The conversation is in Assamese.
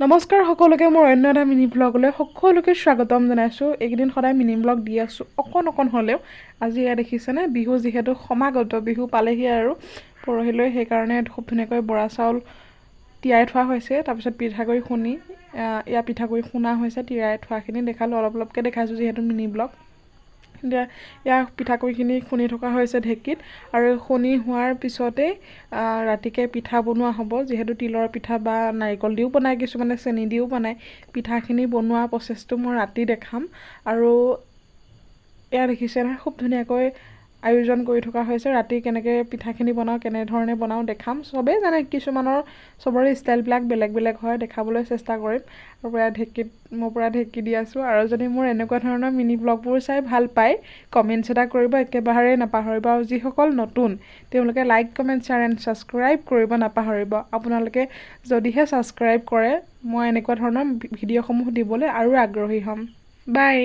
নমস্কাৰ সকলোকে মোৰ অন্য এটা মিনি ব্লগলৈ সকলোকে স্বাগতম জনাইছোঁ। এইকেইদিন সদায় মিনি ব্লগ দি আছোঁ অকণ হ'লেও। আজি এয়া দেখিছেনে বিহু যিহেতু সমাগত, বিহু পালেহি আৰু পৰহিলৈ, সেইকাৰণে খুব ধুনীয়াকৈ বৰা চাউল তিয়াই থোৱা হৈছে। তাৰপিছত পিঠাগুড়ি খুন্দি এয়া পিঠাগুড়ি খুন্দা হৈছে। তিয়াই থোৱাখিনি দেখালোঁ, অলপকৈ দেখাইছোঁ যিহেতু মিনি ব্লগ। এয়া পিঠাগুড়িখিনি খুন্দি থকা হৈছে ঢেঁকীত, আৰু খুন্দি হোৱাৰ পিছতেই ৰাতিকৈ পিঠা বনোৱা হ'ব। যিহেতু তিলৰ পিঠা বা নাৰিকল দিও বনায়, কিছুমানে চেনি দিও বনায়। পিঠাখিনি বনোৱা প্ৰচেছটো মই ৰাতি দেখাম। আৰু এয়া দেখিছে নহয়, খুব ধুনীয়াকৈ আয়োজন কৰি থকা হৈছে। ৰাতি কেনেকৈ পিঠাখিনি বনাওঁ, কেনেধৰণে বনাওঁ দেখাম। চবেই জানে, চবৰে ষ্টাইলবিলাক বেলেগ বেলেগ হয়, দেখাবলৈ চেষ্টা কৰিম। আৰু মই পূৰা ঢেঁকী দি আছোঁ। আৰু যদি মোৰ এনেকুৱা ধৰণৰ মিনি ব্লগবোৰ চাই ভাল পায়, কমেণ্টছ এটা কৰিব একেবাৰে নাপাহৰিব। আৰু যিসকল নতুন, তেওঁলোকে like, comment, share and subscribe কৰিব নাপাহৰিব। আপোনালোকে যদিহে ছাবস্ক্ৰাইব কৰে, মই এনেকুৱা ধৰণৰ ভিডিঅ'সমূহ দিবলৈ আৰু আগ্ৰহী হ'ম। বাই।